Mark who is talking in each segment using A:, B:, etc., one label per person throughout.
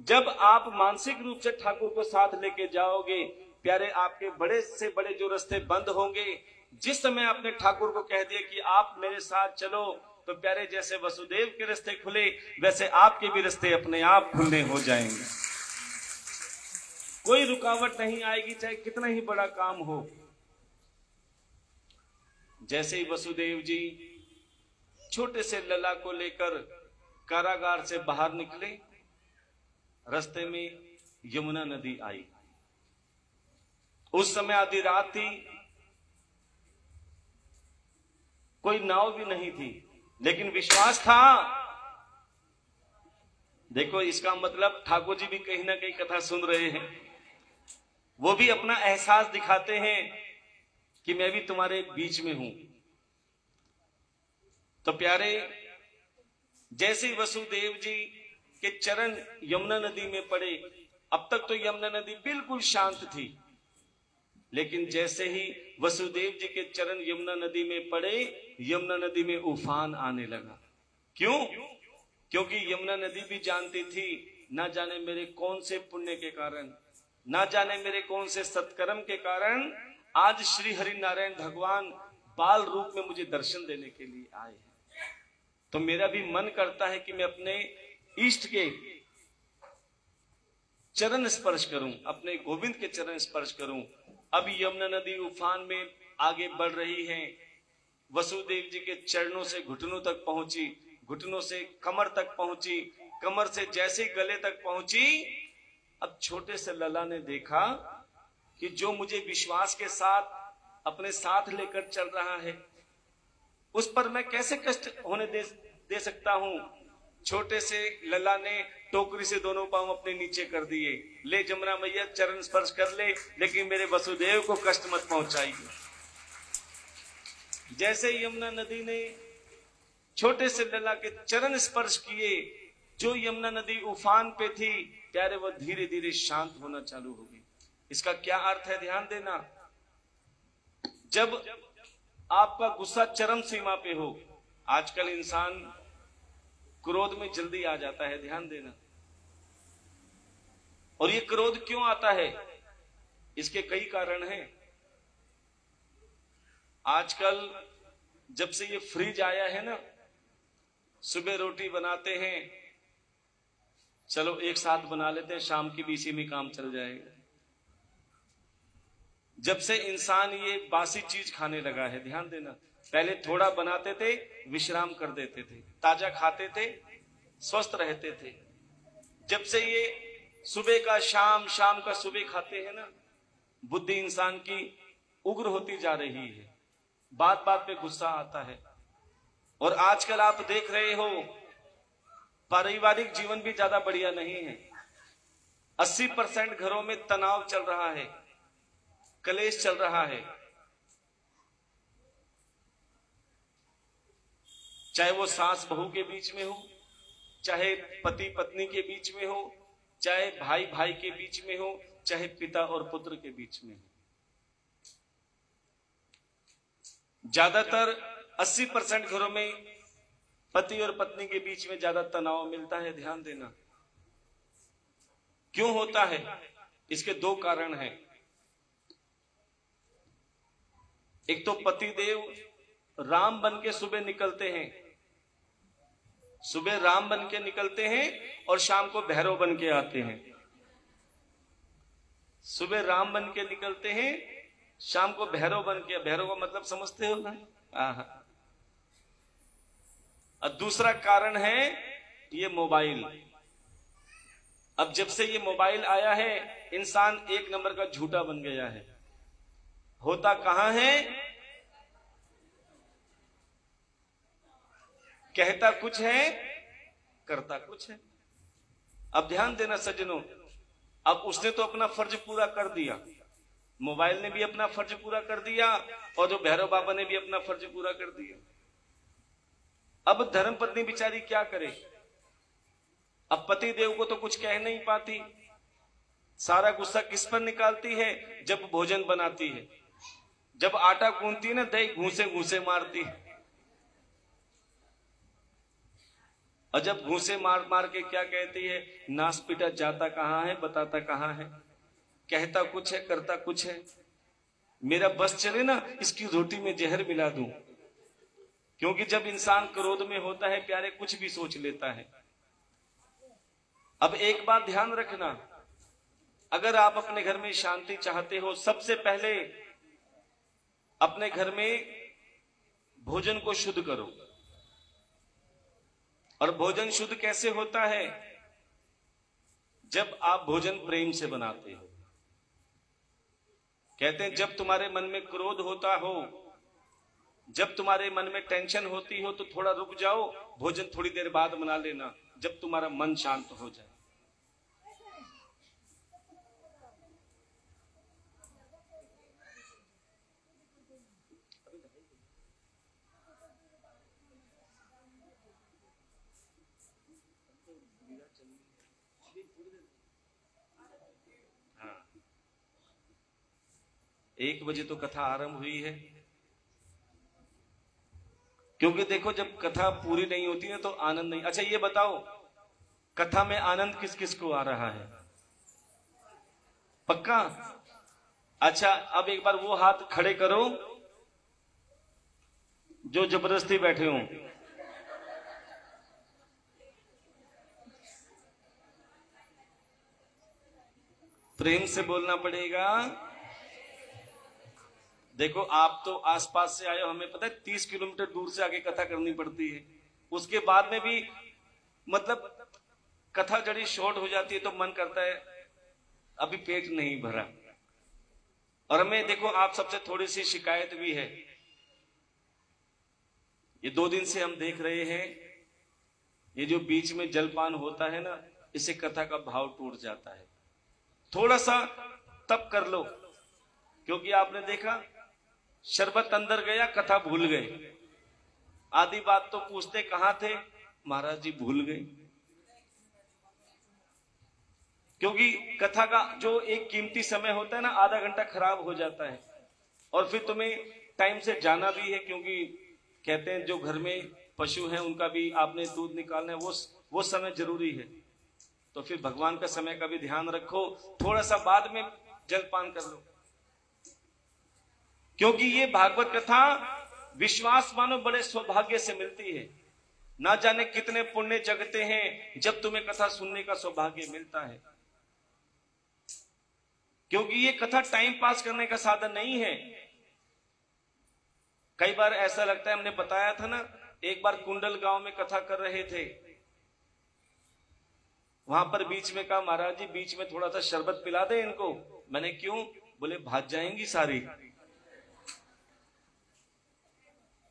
A: जब आप मानसिक रूप से ठाकुर को साथ लेके जाओगे प्यारे, आपके बड़े से बड़े जो रास्ते बंद होंगे, जिस समय आपने ठाकुर को कह दिया कि आप मेरे साथ चलो, तो प्यारे जैसे वसुदेव के रास्ते खुले वैसे आपके भी रास्ते अपने आप खुलने हो जाएंगे। कोई रुकावट नहीं आएगी, चाहे कितना ही बड़ा काम हो। जैसे ही वसुदेव जी छोटे से लला को लेकर कारागार से बाहर निकले, रास्ते में यमुना नदी आई। उस समय आधी रात थी, कोई नाव भी नहीं थी, लेकिन विश्वास था। देखो, इसका मतलब ठाकुर जी भी कहीं ना कहीं कथा सुन रहे हैं, वो भी अपना एहसास दिखाते हैं कि मैं भी तुम्हारे बीच में हूं। तो प्यारे, जैसे ही वसुदेव जी के चरण यमुना नदी में पड़े, अब तक तो यमुना नदी बिल्कुल शांत थी, लेकिन जैसे ही वसुदेव जी के चरण यमुना नदी में पड़े, यमुना नदी में उफान आने लगा। क्यों? क्योंकि यमुना नदी भी जानती थी, ना जाने मेरे कौन से पुण्य के कारण, ना जाने मेरे कौन से सत्कर्म के कारण आज श्री हरि नारायण भगवान बाल रूप में मुझे दर्शन देने के लिए आए हैं। तो मेरा भी मन करता है कि मैं अपने इष्ट के चरण स्पर्श करूं, अपने गोविंद के चरण स्पर्श करूं। अब यमुना नदी उफान में आगे बढ़ रही है, वसुदेव जी के चरणों से घुटनों तक पहुंची, घुटनों से कमर तक पहुंची, कमर से जैसे गले तक पहुंची। अब छोटे से लला ने देखा कि जो मुझे विश्वास के साथ अपने साथ लेकर चल रहा है, उस पर मैं कैसे कष्ट होने दे सकता हूं। छोटे से लला ने टोकरी से दोनों पांव अपने नीचे कर दिए, ले जमुना मैया चरण स्पर्श कर ले, लेकिन मेरे वसुदेव को कष्ट मत पहुंचाइए। जैसे यमुना नदी ने छोटे से लला के चरण स्पर्श किए, जो यमुना नदी उफान पे थी प्यारे, वो धीरे धीरे शांत होना चालू हो गई। इसका क्या अर्थ है, ध्यान देना। जब आपका गुस्सा चरम सीमा पे हो, आजकल इंसान क्रोध में जल्दी आ जाता है, ध्यान देना। और ये क्रोध क्यों आता है? इसके कई कारण हैं। आजकल जब से ये फ्रिज आया है ना, सुबह रोटी बनाते हैं, चलो एक साथ बना लेते हैं, शाम की भी इसी में काम चल जाएगा। जब से इंसान ये बासी चीज खाने लगा है, ध्यान देना, पहले थोड़ा बनाते थे, विश्राम कर देते थे, ताजा खाते थे, स्वस्थ रहते थे। जब से ये सुबह का शाम, शाम का सुबह खाते हैं ना, बुद्धि इंसान की उग्र होती जा रही है, बात बात पे गुस्सा आता है। और आजकल आप देख रहे हो, पारिवारिक जीवन भी ज्यादा बढ़िया नहीं है। 80% घरों में तनाव चल रहा है, कलेश चल रहा है। चाहे वो सास बहू के बीच में हो, चाहे पति पत्नी के बीच में हो, चाहे भाई भाई के बीच में हो, चाहे पिता और पुत्र के बीच में हो। ज्यादातर 80% घरों में पति और पत्नी के बीच में ज्यादा तनाव मिलता है, ध्यान देना। क्यों होता है? इसके दो कारण हैं। एक तो पतिदेव राम बन के सुबह निकलते हैं, सुबह राम बन के निकलते हैं और शाम को भैरव बन के आते हैं। सुबह राम बन के निकलते हैं, शाम को भैरव बन के। भैरव का मतलब समझते हो ना? और दूसरा कारण है ये मोबाइल। अब जब से ये मोबाइल आया है, इंसान एक नंबर का झूठा बन गया है। होता कहां है? कहता कुछ है, करता कुछ है। अब ध्यान देना सज्जनों, अब उसने तो अपना फर्ज पूरा कर दिया, मोबाइल ने भी अपना फर्ज पूरा कर दिया, और जो भैरव बाबा ने भी अपना फर्ज पूरा कर दिया। अब धर्मपत्नी बिचारी क्या करे? अब पति देव को तो कुछ कह नहीं पाती, सारा गुस्सा किस पर निकालती है? जब भोजन बनाती है, जब आटा गूंथती है ना, दही घूसे घूसे मारती है। और जब घूंसे मार मार के क्या कहती है, नास पिटा जाता कहाँ है, बताता कहाँ है, कहता कुछ है करता कुछ है, मेरा बस चले ना इसकी रोटी में जहर मिला दूं। क्योंकि जब इंसान क्रोध में होता है प्यारे, कुछ भी सोच लेता है। अब एक बात ध्यान रखना, अगर आप अपने घर में शांति चाहते हो, सबसे पहले अपने घर में भोजन को शुद्ध करो। और भोजन शुद्ध कैसे होता है? जब आप भोजन प्रेम से बनाते हो। कहते हैं जब तुम्हारे मन में क्रोध होता हो, जब तुम्हारे मन में टेंशन होती हो, तो थोड़ा रुक जाओ, भोजन थोड़ी देर बाद बना लेना, जब तुम्हारा मन शांत हो जाए। हाँ, 1 बजे तो कथा आरंभ हुई है। क्योंकि देखो जब कथा पूरी नहीं होती है तो आनंद नहीं। अच्छा ये बताओ, कथा में आनंद किस किस को आ रहा है? पक्का? अच्छा अब एक बार वो हाथ खड़े करो जो जबरदस्ती बैठे हो। प्रेम से बोलना पड़ेगा। देखो आप तो आसपास से आए हो, हमें पता है 30 किलोमीटर दूर से आगे कथा करनी पड़ती है। उसके बाद में भी मतलब कथा जड़ी शॉर्ट हो जाती है तो मन करता है अभी पेट नहीं भरा। और हमें देखो आप सबसे थोड़ी सी शिकायत भी है। ये 2 दिन से हम देख रहे हैं, ये जो बीच में जलपान होता है ना, इससे कथा का भाव टूट जाता है। थोड़ा सा तप कर लो, क्योंकि आपने देखा शरबत अंदर गया, कथा भूल गए। आधी बात तो पूछते कहां थे, महाराज जी भूल गए। क्योंकि कथा का जो एक कीमती समय होता है ना, आधा घंटा खराब हो जाता है। और फिर तुम्हें टाइम से जाना भी है, क्योंकि कहते हैं जो घर में पशु हैं उनका भी आपने दूध निकालना है, वो समय जरूरी है। तो फिर भगवान का समय का भी ध्यान रखो, थोड़ा सा बाद में जलपान कर लो। क्योंकि ये भागवत कथा विश्वास मानो बड़े सौभाग्य से मिलती है। ना जाने कितने पुण्य जगते हैं जब तुम्हें कथा सुनने का सौभाग्य मिलता है। क्योंकि ये कथा टाइम पास करने का साधन नहीं है। कई बार ऐसा लगता है, हमने बताया था ना, एक बार कुंडल गांव में कथा कर रहे थे, वहां पर बीच में कहा महाराज जी बीच में थोड़ा सा शरबत पिला दे इनको। मैंने क्यों? बोले भाग जाएंगी सारी।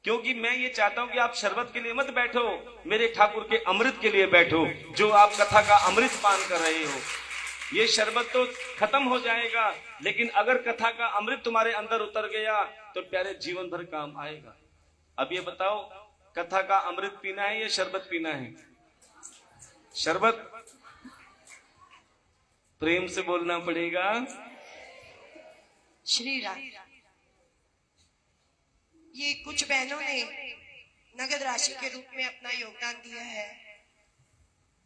A: क्योंकि मैं ये चाहता हूं कि आप शरबत के लिए मत बैठो, मेरे ठाकुर के अमृत के लिए बैठो, जो आप कथा का अमृत पान कर रहे हो। ये शरबत तो खत्म हो जाएगा, लेकिन अगर कथा का अमृत तुम्हारे अंदर उतर गया तो प्यारे जीवन भर काम आएगा। अब ये बताओ, कथा का अमृत पीना है या शरबत पीना है? शरबत। प्रेम से बोलना पड़ेगा।
B: श्री राम। ये कुछ बहनों ने नगद राशि के रूप में अपना योगदान दिया है।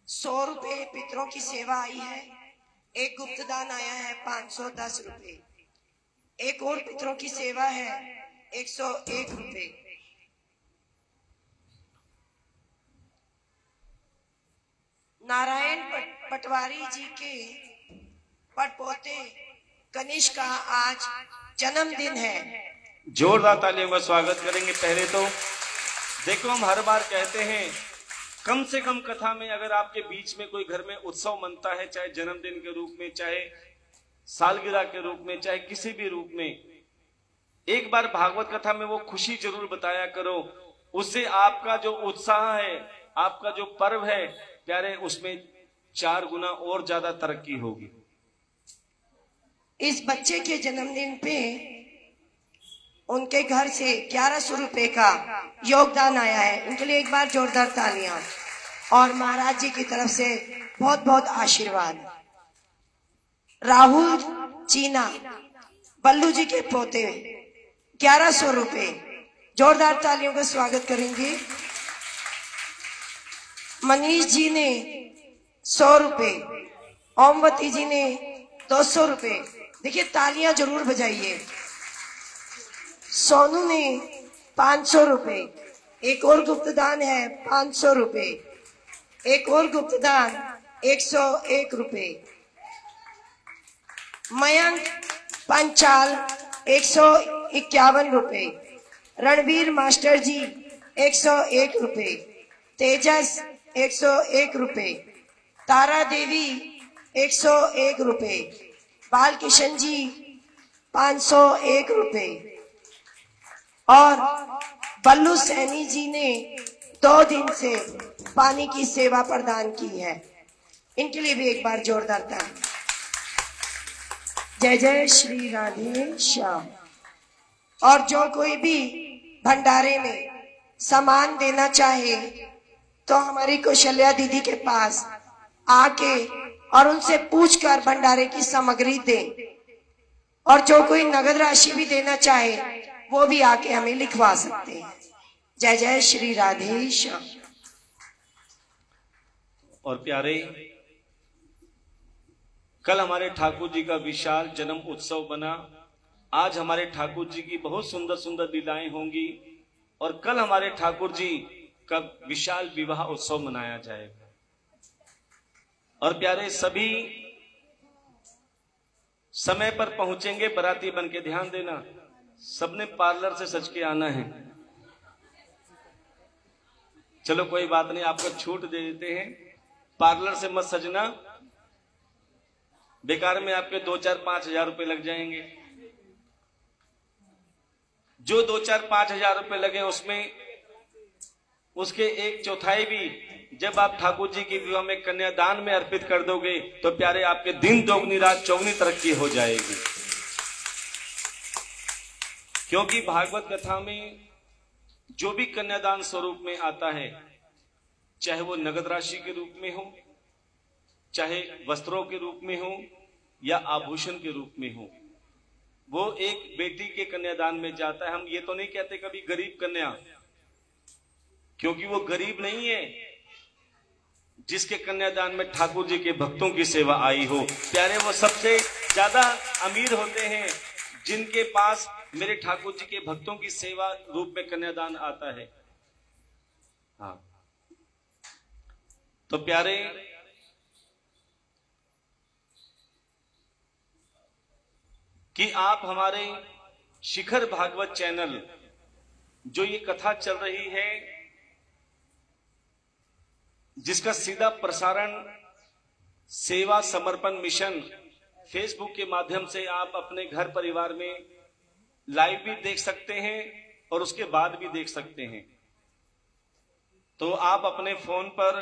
B: 100 रुपए पितरों की सेवा आई है। एक गुप्तदान आया है 510 रुपए। एक और पितरों की सेवा है 101 रुपए। नारायण पटवारी जी के पटपोते कनिष्क का आज जन्मदिन है।
A: जोरदार तालियों का स्वागत करेंगे। पहले तो देखो, हम हर बार कहते हैं कम से कम कथा में अगर आपके बीच में कोई घर में उत्सव मनता है, चाहे जन्मदिन के रूप में, चाहे सालगिरह के रूप में, चाहे किसी भी रूप में, एक बार भागवत कथा में वो खुशी जरूर बताया करो। उससे आपका जो उत्साह है, आपका जो पर्व है प्यारे, उसमें 4 गुना और ज्यादा तरक्की होगी।
B: इस बच्चे के जन्मदिन पे उनके घर से 1100 रुपए का योगदान आया है। उनके लिए एक बार जोरदार तालियां और महाराज जी की तरफ से बहुत बहुत आशीर्वाद। राहुल चीना बल्लू जी के पोते 1100 रुपए, जोरदार तालियों का स्वागत करेंगे। मनीष जी ने 100 रुपए, ओमवती जी ने 200 रुपए। देखिए तालियां जरूर बजाइए। सोनू ने 500 रुपए। एक और गुप्तदान है 500 रुपए। एक और गुप्तदान 101 रुपए। मयंक पंचाल 151 रुपए। रणवीर मास्टर जी 101 रुपए। तेजस 101 रुपए। तारा देवी 101 रुपए। बाल किशन जी 501 रुपए। और बल्लू सैनी जी ने 2 दिन से पानी की सेवा प्रदान की है। इनके लिए भी एक बार जोरदार ताली। जय जय श्री राधे श्याम। और जो कोई भी भंडारे में सामान देना चाहे तो हमारी कौशल्या दीदी के पास आके और उनसे पूछकर भंडारे की सामग्री दे। और जो कोई नगद राशि भी देना चाहे वो भी आके हमें लिखवा सकते हैं। जय जय श्री राधे श्याम।
A: और प्यारे, कल हमारे ठाकुर जी का विशाल जन्म उत्सव बना। आज हमारे ठाकुर जी की बहुत सुंदर सुंदर लीलाएं होंगी और कल हमारे ठाकुर जी का विशाल विवाह उत्सव मनाया जाएगा। और प्यारे, सभी समय पर पहुंचेंगे बाराती बन के। ध्यान देना, सबने पार्लर से सज के आना है। चलो कोई बात नहीं, आपको छूट दे देते हैं। पार्लर से मत सजना, बेकार में आपके 2-4-5 हजार रुपए लग जाएंगे। जो 2-4-5 हजार रुपए लगे उसमें उसके 1/4 भी जब आप ठाकुर जी की विवाह में कन्यादान में अर्पित कर दोगे तो प्यारे आपके दिन दोगुनी रात चौगुनी तरक्की हो जाएगी। क्योंकि भागवत कथा में जो भी कन्यादान स्वरूप में आता है, चाहे वो नगद राशि के रूप में हो, चाहे वस्त्रों के रूप में हो या आभूषण के रूप में हो, वो एक बेटी के कन्यादान में जाता है। हम ये तो नहीं कहते कभी गरीब कन्या, क्योंकि वो गरीब नहीं है जिसके कन्यादान में ठाकुर जी के भक्तों की सेवा आई हो। प्यारे, वो सबसे ज्यादा अमीर होते हैं जिनके पास मेरे ठाकुर जी के भक्तों की सेवा रूप में कन्यादान आता है। हाँ, तो प्यारे, कि आप हमारे शिखर भागवत चैनल, जो ये कथा चल रही है, जिसका सीधा प्रसारण सेवा समर्पण मिशन फेसबुक के माध्यम से आप अपने घर परिवार में लाइव भी देख सकते हैं और उसके बाद भी देख सकते हैं। तो आप अपने फोन पर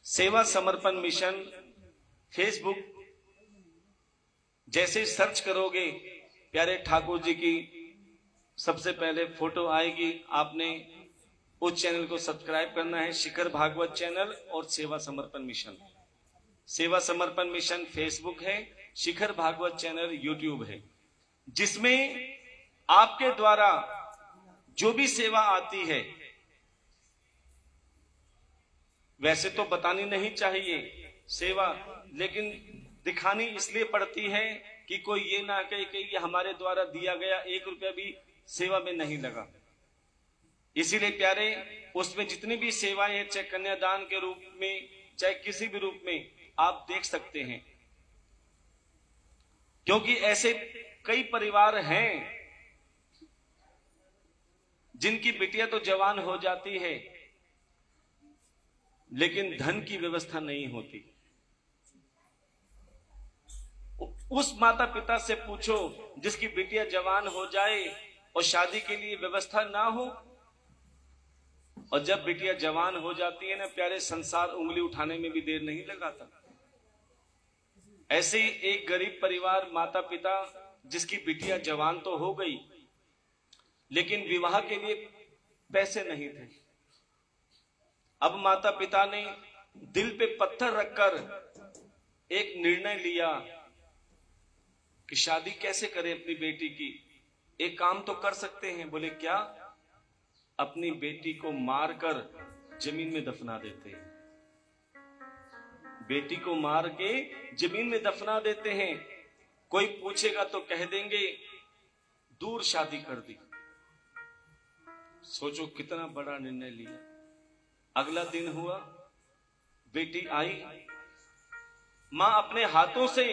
A: सेवा समर्पण मिशन फेसबुक जैसे सर्च करोगे, प्यारे ठाकुर जी की सबसे पहले फोटो आएगी। आपने उस चैनल को सब्सक्राइब करना है, शिखर भागवत चैनल और सेवा समर्पण मिशन। सेवा समर्पण मिशन फेसबुक है, शिखर भागवत चैनल यूट्यूब है, जिसमें आपके द्वारा जो भी सेवा आती है, वैसे तो बतानी नहीं चाहिए सेवा, लेकिन दिखानी इसलिए पड़ती है कि कोई ये ना कहे कि ये हमारे द्वारा दिया गया 1 रुपया भी सेवा में नहीं लगा। इसीलिए प्यारे, उसमें जितनी भी सेवाएं हैं, चाहे कन्यादान के रूप में, चाहे किसी भी रूप में, आप देख सकते हैं। क्योंकि ऐसे कई परिवार हैं जिनकी बिटिया तो जवान हो जाती है लेकिन धन की व्यवस्था नहीं होती। उस माता पिता से पूछो जिसकी बिटिया जवान हो जाए और शादी के लिए व्यवस्था ना हो, और जब बिटिया जवान हो जाती है ना प्यारे, संसार उंगली उठाने में भी देर नहीं लगाता। ऐसे ही एक गरीब परिवार, माता पिता जिसकी बिटिया जवान तो हो गई लेकिन विवाह के लिए पैसे नहीं थे। अब माता पिता ने दिल पे पत्थर रखकर एक निर्णय लिया कि शादी कैसे करें अपनी बेटी की। एक काम तो कर सकते हैं। बोले क्या? अपनी बेटी को मारकर जमीन में दफना देते हैं। बेटी को मार के जमीन में दफना देते हैं। कोई पूछेगा तो कह देंगे दूर शादी कर दी। सोचो कितना बड़ा निर्णय लिया। अगला दिन हुआ, बेटी आई, मां अपने हाथों से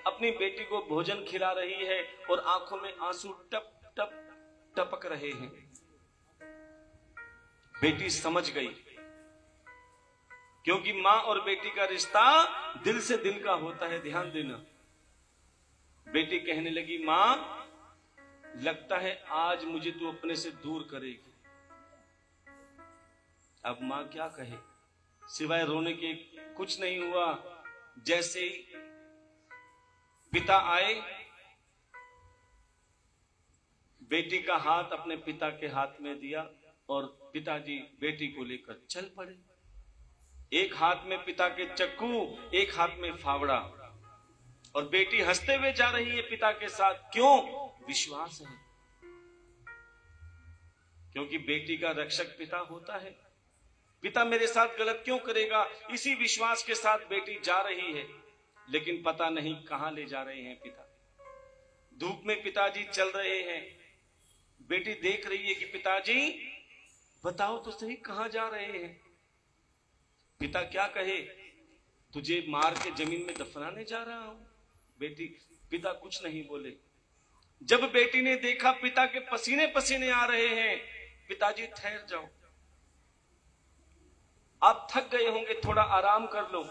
A: अपनी बेटी को भोजन खिला रही है और आंखों में आंसू टप टप टपक रहे हैं। बेटी समझ गई, क्योंकि मां और बेटी का रिश्ता दिल से दिल का होता है। ध्यान देना। बेटी कहने लगी, मां लगता है आज मुझे तू अपने से दूर करेगी। अब मां क्या कहे, सिवाय रोने के कुछ नहीं हुआ। जैसे ही पिता आए, बेटी का हाथ अपने पिता के हाथ में दिया और पिताजी बेटी को लेकर चल पड़े। एक हाथ में पिता के चक्कू, एक हाथ में फावड़ा, और बेटी हंसते हुए जा रही है पिता के साथ। क्यों? विश्वास है, क्योंकि बेटी का रक्षक पिता होता है। पिता मेरे साथ गलत क्यों करेगा, इसी विश्वास के साथ बेटी जा रही है। लेकिन पता नहीं कहां ले जा रहे हैं पिता। धूप में पिताजी चल रहे हैं। बेटी देख रही है कि पिताजी बताओ तो सही कहां जा रहे हैं। पिता क्या कहे, तुझे मार के जमीन में दफनाने जा रहा हूं। पिता कुछ नहीं बोले। जब बेटी ने देखा पिता के पसीने पसीने आ रहे हैं, पिताजी ठहर जाओ, आप थक गए होंगे, थोड़ा आराम कर लो।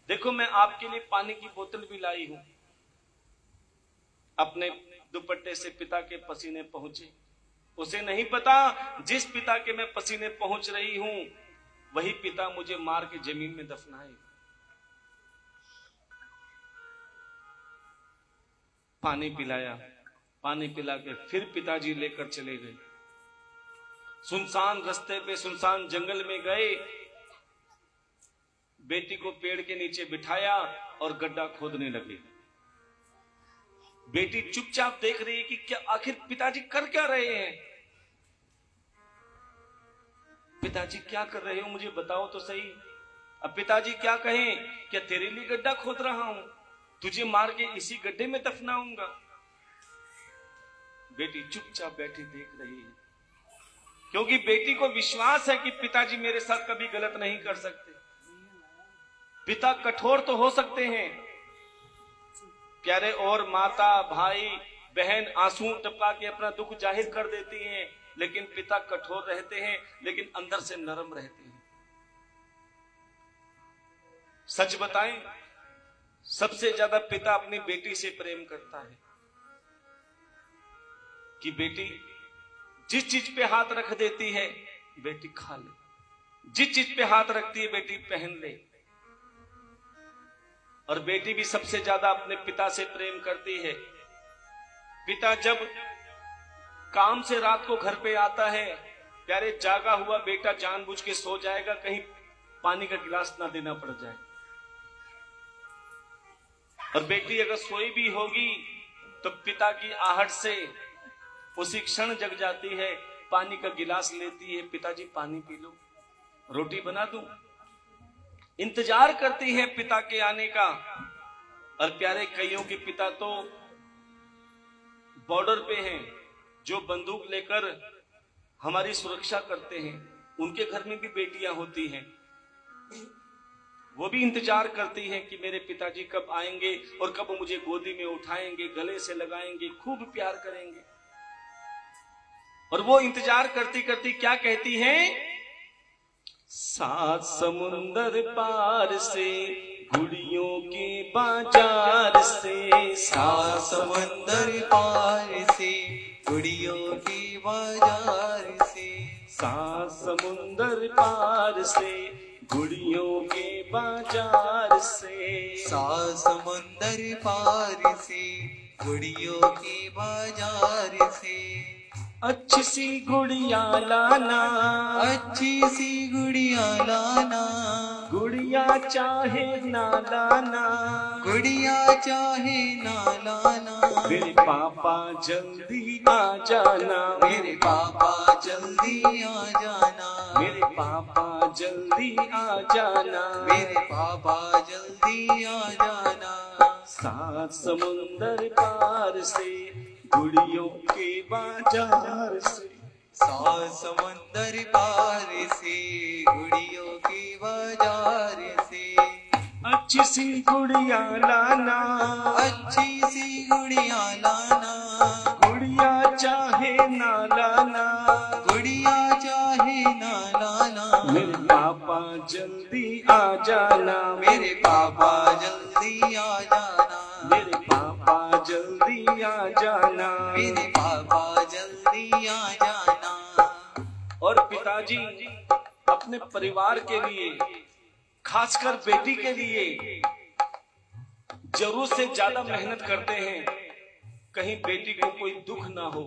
A: देखो मैं आपके लिए पानी की बोतल भी लाई हूं। अपने दुपट्टे से पिता के पसीने पहुंचे। उसे नहीं पता जिस पिता के मैं पसीने पहुंच रही हूं, वही पिता मुझे मार के जमीन में दफनाए। पानी पिलाया, पानी पिला के फिर पिताजी लेकर चले गए। सुनसान रास्ते पे, सुनसान जंगल में गए। बेटी को पेड़ के नीचे बिठाया और गड्ढा खोदने लगे। बेटी चुपचाप देख रही है कि क्या आखिर पिताजी कर क्या रहे हैं। पिताजी क्या कर रहे हो, मुझे बताओ तो सही। अब पिताजी क्या कहें, क्या तेरे लिए गड्ढा खोद रहा हूं, तुझे मार के इसी गड्ढे में दफनाऊंगा। बेटी चुपचाप बैठी देख रही है, क्योंकि बेटी को विश्वास है कि पिताजी मेरे साथ कभी गलत नहीं कर सकते। पिता कठोर तो हो सकते हैं प्यारे, और माता भाई बहन आंसू टपका के अपना दुख जाहिर कर देती हैं, लेकिन पिता कठोर रहते हैं, लेकिन अंदर से नरम रहते हैं। सच बताएं, सबसे ज्यादा पिता अपनी बेटी से प्रेम करता है कि बेटी जिस चीज पे हाथ रख देती है बेटी खा ले, जिस चीज पे हाथ रखती है बेटी पहन ले। और बेटी भी सबसे ज्यादा अपने पिता से प्रेम करती है। पिता जब काम से रात को घर पे आता है, प्यारे जागा हुआ बेटा जानबूझ के सो जाएगा, कहीं पानी का गिलास ना देना पड़ जाए। और बेटी अगर सोई भी होगी तो पिता की आहट से उसी क्षण जग जाती है, पानी का गिलास लेती है, पिताजी पानी पी लो, रोटी बना दूं। इंतजार करती है पिता के आने का। और प्यारे कईयों के पिता तो बॉर्डर पे हैं, जो बंदूक लेकर हमारी सुरक्षा करते हैं। उनके घर में भी बेटियां होती हैं, वो भी इंतजार करती हैं कि मेरे पिताजी कब आएंगे और कब मुझे गोदी में उठाएंगे, गले से लगाएंगे, खूब प्यार करेंगे। और वो इंतजार करती करती क्या कहती हैं, 7 समुंदर पार से गुड़ियों के बाजार से,
C: 7 समुंदर पार से गुड़ियों के बाजार से,
A: 7 समुंदर पार से गुड़ियों के बाजार से,
C: 7 समुंदर पार से गुड़ियों के बाजार से।
A: अच्छी सी गुड़िया लाना,
C: अच्छी सी गुड़िया लाना,
A: गुड़िया चाहे ना लाना,
C: गुड़िया चाहे ना लाना,
A: मेरे पापा जल्दी आ जाना,
C: मेरे पापा जल्दी आ जाना,
A: मेरे पापा जल्दी आ जाना,
C: मेरे पापा जल्दी आ जाना।
A: सात समुंदर पार से गुड़ियों के बाजार से,
C: सात समंदर पार से गुड़ियों के बाजार से,
A: अच्छी सी गुड़िया लाना,
C: अच्छी सी गुड़िया लाना,
A: गुड़िया चाहे ना लाना,
C: गुड़िया चाहे ना लाना,
A: मेरे पापा जल्दी आ जाना,
C: मेरे पापा जल्दी आ जाना,
A: मेरे पापा जल्दी आ जाना,
C: मेरे पापा जल्दी आ जाना।
A: और पिताजी अपने परिवार के लिए, खासकर बेटी के लिए जरूरत से ज्यादा मेहनत करते हैं, कहीं बेटी को कोई दुख ना हो।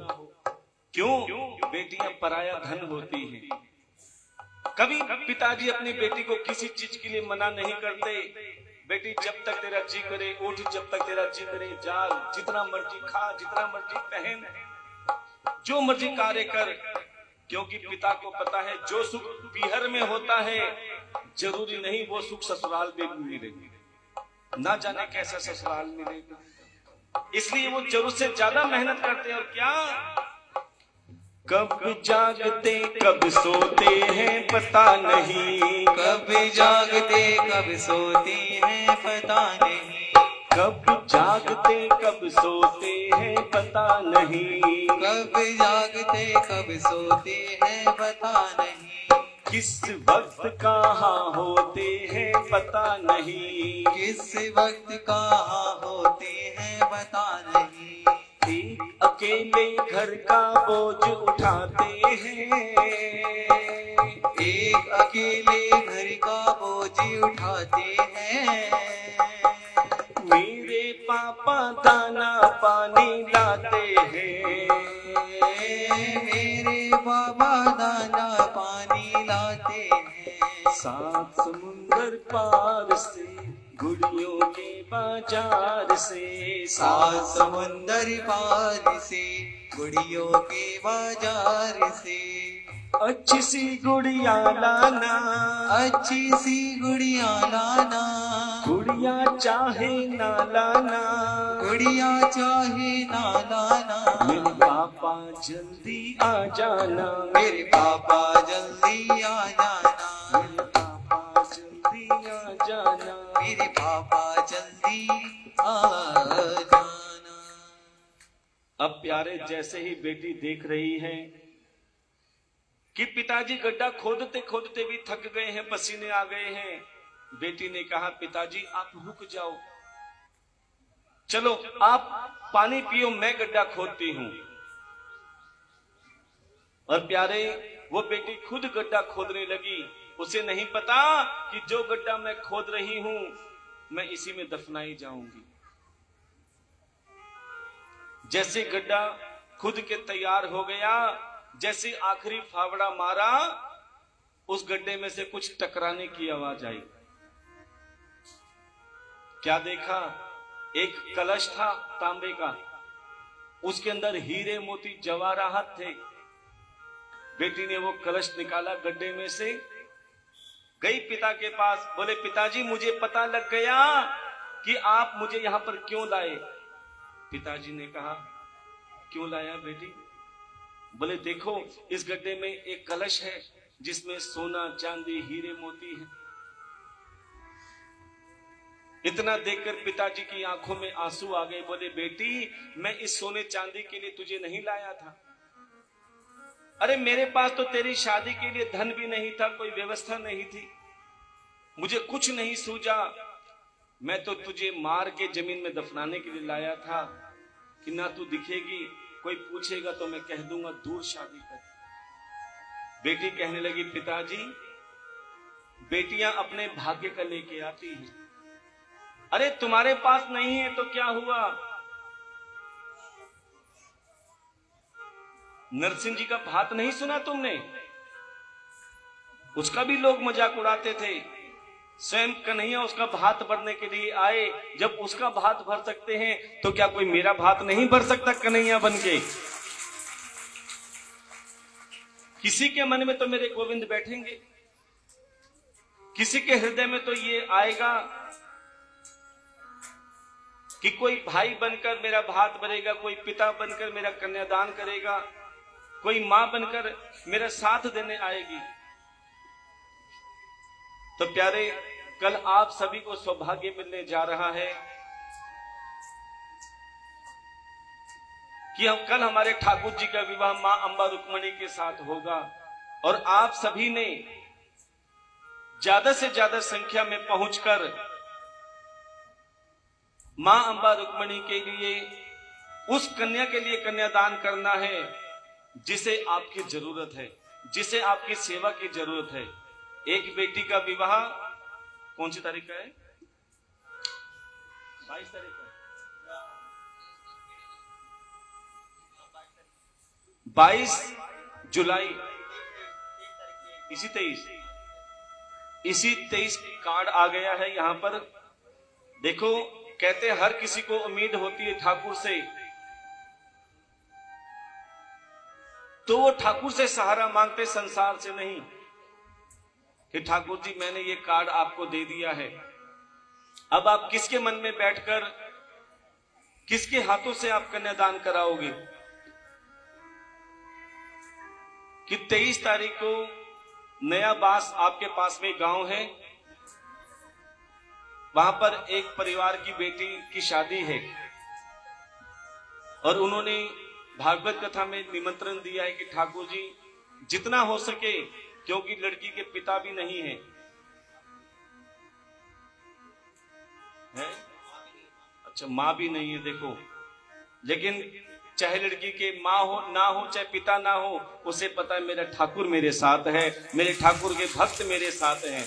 A: क्यों? बेटियां पराया धन होती हैं। कभी पिताजी अपनी बेटी को किसी चीज के लिए मना नहीं करते। बेटी जब तक तेरा जी करे उठ, जब तक तेरा जी करे जाग, जितना मर्जी खा, जितना मर्जी पहन, जो मर्जी कार्य कर, क्योंकि पिता को पता है जो सुख पीहर में होता है जरूरी नहीं वो सुख ससुराल में भी मिलेगा, ना जाने कैसा ससुराल मिलेगा। इसलिए वो जरूरत से ज्यादा मेहनत करते हैं। और क्या, कब जागते कब सोते हैं पता नहीं,
C: कब जागते कब सोते हैं पता नहीं,
A: कब जागते कब सोते हैं पता नहीं,
C: कब जागते कब सोते हैं पता नहीं,
A: किस वक्त कहाँ होते हैं पता नहीं,
C: किस वक्त कहाँ होते हैं पता नहीं,
A: एक अकेले घर का बोझ उठाते हैं,
C: एक अकेले घर का बोझ उठाते हैं,
A: मेरे पापा दाना पानी लाते हैं,
C: मेरे बाबा दाना पानी लाते हैं,
A: सात समुंदर पार से गुड़ियों के बाजार से,
C: सात समंदर पार से गुड़ियों के बाजार से,
A: अच्छी सी गुड़िया लाना,
C: अच्छी सी गुड़िया लाना,
A: गुड़िया चाहे ना लाना,
C: गुड़िया चाहे ना लाना,
A: मेरे पापा जल्दी आ जाना,
C: मेरे पापा जल्दी आ जाना,
A: मेरे पापा जल्दी आ जाना,
C: मेरे पापा जल्दी आ जाना।
A: अब प्यारे जैसे ही बेटी देख रही है कि पिताजी गड्ढा खोदते खोदते भी थक गए हैं, पसीने आ गए हैं, बेटी ने कहा पिताजी आप रुक जाओ, चलो आप पानी पियो, मैं गड्ढा खोदती हूं। और प्यारे वो बेटी खुद गड्ढा खोदने लगी। उसे नहीं पता कि जो गड्ढा मैं खोद रही हूं मैं इसी में दफनाई जाऊंगी। जैसे गड्ढा खुद के तैयार हो गया, जैसे आखिरी फावड़ा मारा, उस गड्ढे में से कुछ टकराने की आवाज आई। क्या देखा? एक कलश था तांबे का, उसके अंदर हीरे मोती जवाहरात थे। बेटी ने वो कलश निकाला गड्ढे में से, गई पिता के पास, बोले पिताजी मुझे पता लग गया कि आप मुझे यहां पर क्यों लाए। पिताजी ने कहा क्यों लाया बेटी? बोले देखो इस गड्ढे में एक कलश है जिसमें सोना चांदी हीरे मोती है। इतना देखकर पिताजी की आंखों में आंसू आ गए। बोले बेटी मैं इस सोने चांदी के लिए तुझे नहीं लाया था। अरे मेरे पास तो तेरी शादी के लिए धन भी नहीं था, कोई व्यवस्था नहीं थी, मुझे कुछ नहीं सूझा। मैं तो तुझे मार के जमीन में दफनाने के लिए लाया था कि ना तू दिखेगी, कोई पूछेगा तो मैं कह दूंगा दूर शादी कर। बेटी कहने लगी पिताजी बेटियां अपने भाग्य का लेके आती हैं। अरे तुम्हारे पास नहीं है तो क्या हुआ? नरसिंह जी का भात नहीं सुना तुमने? उसका भी लोग मजाक उड़ाते थे। स्वयं कन्हैया उसका भात भरने के लिए आए। जब उसका भात भर सकते हैं तो क्या कोई मेरा भात नहीं भर सकता कन्हैया बन के? किसी के मन में तो मेरे गोविंद बैठेंगे, किसी के हृदय में तो ये आएगा कि कोई भाई बनकर मेरा भात भरेगा, कोई पिता बनकर मेरा कन्यादान करेगा, कोई मां बनकर मेरा साथ देने आएगी। तो प्यारे, कल आप सभी को सौभाग्य मिलने जा रहा है कि कल हमारे ठाकुर जी का विवाह मां अंबा रुक्मणी के साथ होगा और आप सभी ने ज्यादा से ज्यादा संख्या में पहुंचकर मां अंबा रुक्मणी के लिए, उस कन्या के लिए कन्यादान करना है जिसे आपकी जरूरत है, जिसे आपकी सेवा की जरूरत है। एक बेटी का विवाह कौन सी तारीख का है? 22 तारीख का, 22 जुलाई, इसी 23 कार्ड आ गया है यहां पर। देखो, कहते हर किसी को उम्मीद होती है ठाकुर से, तो वो ठाकुर से सहारा मांगते, संसार से नहीं कि ठाकुर जी मैंने ये कार्ड आपको दे दिया है, अब आप किसके मन में बैठकर किसके हाथों से आप कन्यादान कराओगे। कि 23 तारीख को नया बास आपके पास में गांव है, वहां पर एक परिवार की बेटी की शादी है और उन्होंने भागवत कथा में निमंत्रण दिया है कि ठाकुर जी जितना हो सके, क्योंकि लड़की के पिता भी नहीं है, अच्छा मां भी नहीं है, देखो, लेकिन चाहे लड़की के मां हो ना हो, चाहे पिता ना हो, उसे पता है मेरा ठाकुर मेरे साथ है, मेरे ठाकुर के भक्त मेरे साथ हैं।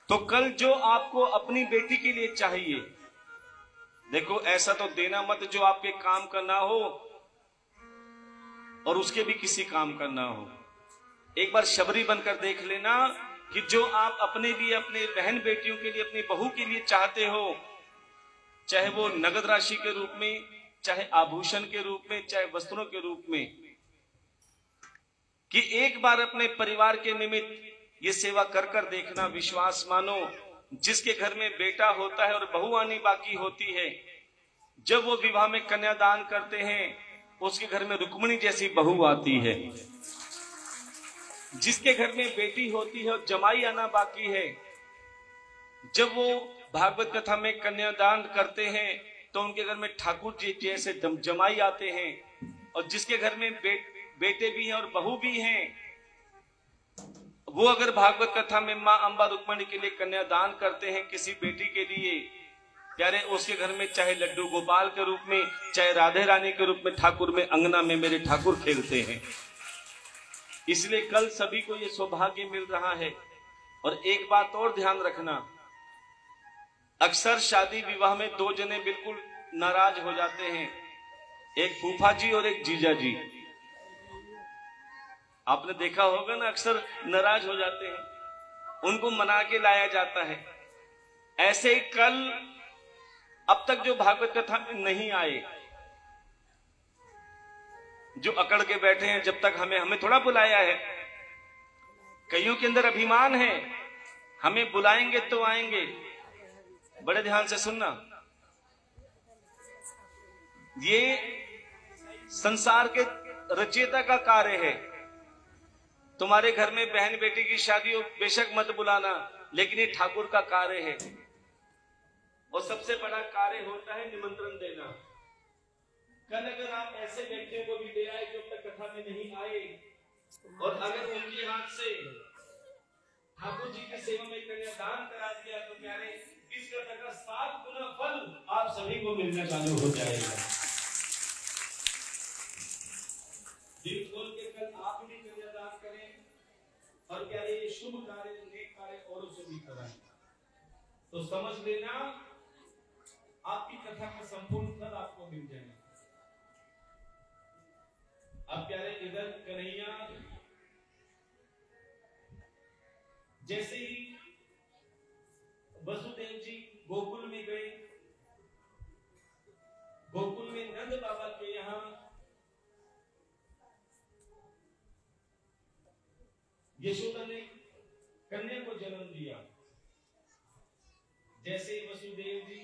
A: तो कल जो आपको अपनी बेटी के लिए चाहिए, देखो ऐसा तो देना मत जो आपके काम का ना हो और उसके भी किसी काम का ना हो। एक बार शबरी बनकर देख लेना कि जो आप अपने लिए, अपने बहन बेटियों के लिए, अपनी बहू के लिए चाहते हो, चाहे वो नगद राशि के रूप में, चाहे आभूषण के रूप में, चाहे वस्त्रों के रूप में, कि एक बार अपने परिवार के निमित्त ये सेवा कर कर देखना। विश्वास मानो, जिसके घर में बेटा होता है और बहू आनी बाकी होती है, जब वो विवाह में कन्यादान करते हैं, उसके घर में रुक्मिणी जैसी बहू आती है। जिसके घर में बेटी होती है और जमाई आना बाकी है, जब वो भागवत कथा में कन्यादान करते हैं तो उनके घर में ठाकुर जी जैसे जमाई आते हैं। और जिसके घर में बेटे भी हैं और बहू भी हैं, वो अगर भागवत कथा में मां अंबा रुक्मिणी के लिए कन्यादान करते हैं किसी बेटी के लिए, प्यारे, उसके घर में चाहे लड्डू गोपाल के रूप में, चाहे राधे रानी के रूप में ठाकुर में, अंगना में मेरे ठाकुर खेलते हैं। इसलिए कल सभी को ये सौभाग्य मिल रहा है। और एक बात और ध्यान रखना, अक्सर शादी विवाह में दो जने बिल्कुल नाराज हो जाते हैं, एक फूफा जी और एक जीजा जी। आपने देखा होगा ना, अक्सर नाराज हो जाते हैं, उनको मना के लाया जाता है। ऐसे ही कल अब तक जो भागवत कथा में नहीं आए, जो अकड़ के बैठे हैं, जब तक हमें थोड़ा बुलाया है। कईयों के अंदर अभिमान है, हमें बुलाएंगे तो आएंगे। बड़े ध्यान से सुनना, ये संसार के रचयिता का कार्य है। तुम्हारे घर में बहन बेटी की शादी हो, बेशक मत बुलाना, लेकिन ये ठाकुर का कार्य है। और सबसे बड़ा कार्य होता है निमंत्रण देना। कल अगर आप ऐसे व्यक्तियों को भी ले आए जो तक कथा में नहीं आए, और अगर उनके हाथ से ठाकुर जी की सेवा में कन्यादान करा दिया, तो प्यारे, इस कथा का 7 गुना फल आप सभी को मिलना चालू हो जाएगा। दिल खोल के कल आप भी कन्यादान करें और प्यारे ये शुभ कार्य, नेक कार्य औरों से भी कराएं। तो समझ लेना, आपकी कथा का संपूर्ण फल आपको मिल जाएगा। अब प्यारे इधर कन्हैया जैसे ही वसुदेव जी गोकुल में गए, गोकुल में नंद बाबा के यहाँ यशोदा ने कन्या को जन्म दिया। जैसे ही वसुदेव जी